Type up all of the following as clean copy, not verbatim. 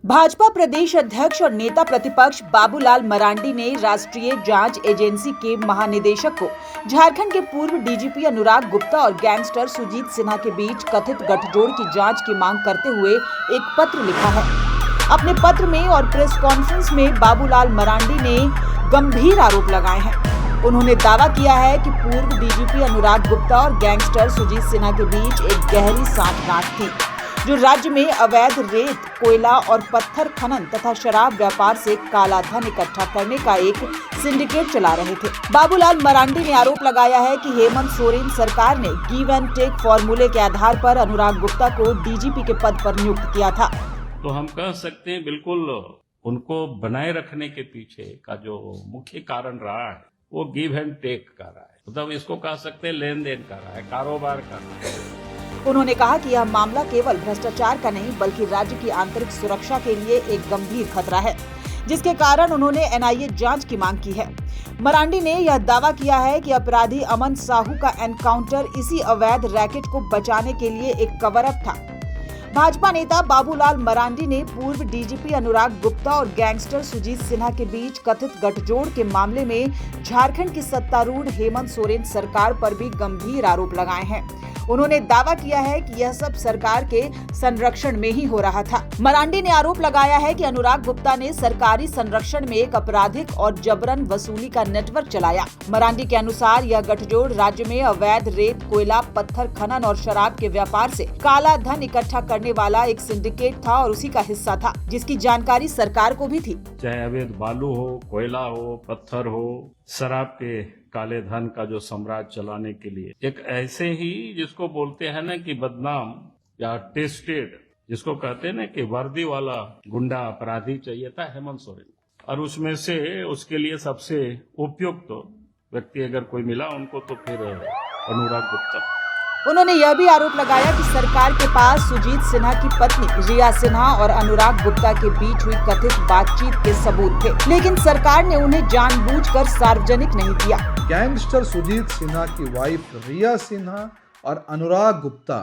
भाजपा प्रदेश अध्यक्ष और नेता प्रतिपक्ष बाबूलाल मरांडी ने राष्ट्रीय जांच एजेंसी के महानिदेशक को झारखंड के पूर्व डीजीपी अनुराग गुप्ता और गैंगस्टर सुजीत सिन्हा के बीच कथित गठजोड़ की जांच की मांग करते हुए एक पत्र लिखा है। अपने पत्र में और प्रेस कॉन्फ्रेंस में बाबूलाल मरांडी ने गंभीर आरोप लगाए हैं। उन्होंने दावा किया है कि पूर्व डीजीपी अनुराग गुप्ता और गैंगस्टर सुजीत सिन्हा के बीच एक गहरी सांठगांठ थी, जो राज्य में अवैध रेत, कोयला और पत्थर खनन तथा शराब व्यापार से काला धन इकट्ठा करने का एक सिंडिकेट चला रहे थे। बाबूलाल मरांडी ने आरोप लगाया है कि हेमंत सोरेन सरकार ने गिव एंड टेक फॉर्मूले के आधार पर अनुराग गुप्ता को डीजीपी के पद पर नियुक्त किया था। तो हम कह सकते हैं बिल्कुल उनको बनाए रखने के पीछे का जो मुख्य कारण रहा है वो गिव एंड टेक का रहा है, मतलब इसको कह सकते हैं लेन देन का रहा है, कारोबार का रहा है। उन्होंने कहा कि यह मामला केवल भ्रष्टाचार का नहीं बल्कि राज्य की आंतरिक सुरक्षा के लिए एक गंभीर खतरा है, जिसके कारण उन्होंने एनआईए जांच की मांग की है। मरांडी ने यह दावा किया है कि अपराधी अमन साहू का एनकाउंटर इसी अवैध रैकेट को बचाने के लिए एक कवर अप था। भाजपा नेता बाबूलाल मरांडी ने पूर्व डीजीपी अनुराग गुप्ता और गैंगस्टर सुजीत सिन्हा के बीच कथित गठजोड़ के मामले में झारखंड की सत्तारूढ़ हेमंत सोरेन सरकार पर भी गंभीर आरोप लगाए हैं। उन्होंने दावा किया है कि यह सब सरकार के संरक्षण में ही हो रहा था। मरांडी ने आरोप लगाया है कि अनुराग गुप्ता ने सरकारी संरक्षण में एक आपराधिक और जबरन वसूली का नेटवर्क चलाया। मरांडी के अनुसार यह गठजोड़ राज्य में अवैध रेत, कोयला, पत्थर खनन और शराब के व्यापार से काला धन इकट्ठा करने वाला एक सिंडिकेट था और उसी का हिस्सा था, जिसकी जानकारी सरकार को भी थी। चाहे अवैध बालू हो, कोयला हो, पत्थर हो, शराब के काले धन का जो साम्राज्य चलाने के लिए एक ऐसे ही जिसको बोलते हैं ना कि बदनाम या टेस्टेड, जिसको कहते हैं ना कि वर्दी वाला गुंडा अपराधी चाहिए था हेमंत सोरेन, और उसमें से उसके लिए सबसे उपयुक्त व्यक्ति अगर कोई मिला उनको तो फिर अनुराग गुप्ता। उन्होंने यह भी आरोप लगाया कि सरकार के पास सुजीत सिन्हा की पत्नी रिया सिन्हा और अनुराग गुप्ता के बीच हुई कथित बातचीत के सबूत थे, लेकिन सरकार ने उन्हें जानबूझकर सार्वजनिक नहीं किया। गैंगस्टर सुजीत सिन्हा की वाइफ रिया सिन्हा और अनुराग गुप्ता,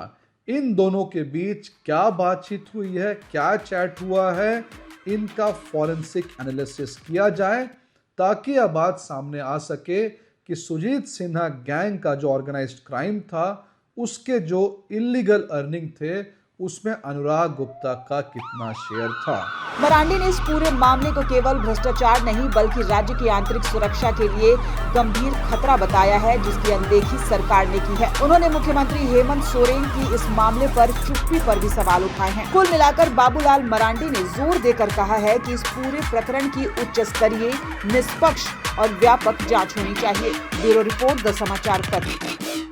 इन दोनों के बीच क्या बातचीत हुई है, क्या चैट हुआ है, इनका फॉरेंसिक एनालिसिस किया जाए ताकि यह बात सामने आ सके कि सुजीत सिन्हा गैंग का जो ऑर्गेनाइज्ड क्राइम था, उसके जो इलीगल अर्निंग थे, उसमें अनुराग गुप्ता का कितना शेयर था। मरांडी ने इस पूरे मामले को केवल भ्रष्टाचार नहीं बल्कि राज्य की आंतरिक सुरक्षा के लिए गंभीर खतरा बताया है, जिसकी अनदेखी सरकार ने की है। उन्होंने मुख्यमंत्री हेमंत सोरेन की इस मामले पर चुप्पी पर भी सवाल उठाए हैं। कुल मिलाकर बाबूलाल मरांडी ने जोर देकर कहा है कि इस पूरे प्रकरण की उच्च स्तरीय, निष्पक्ष और व्यापक जाँच होनी चाहिए। ब्यूरो रिपोर्ट, द समाचार पत्र।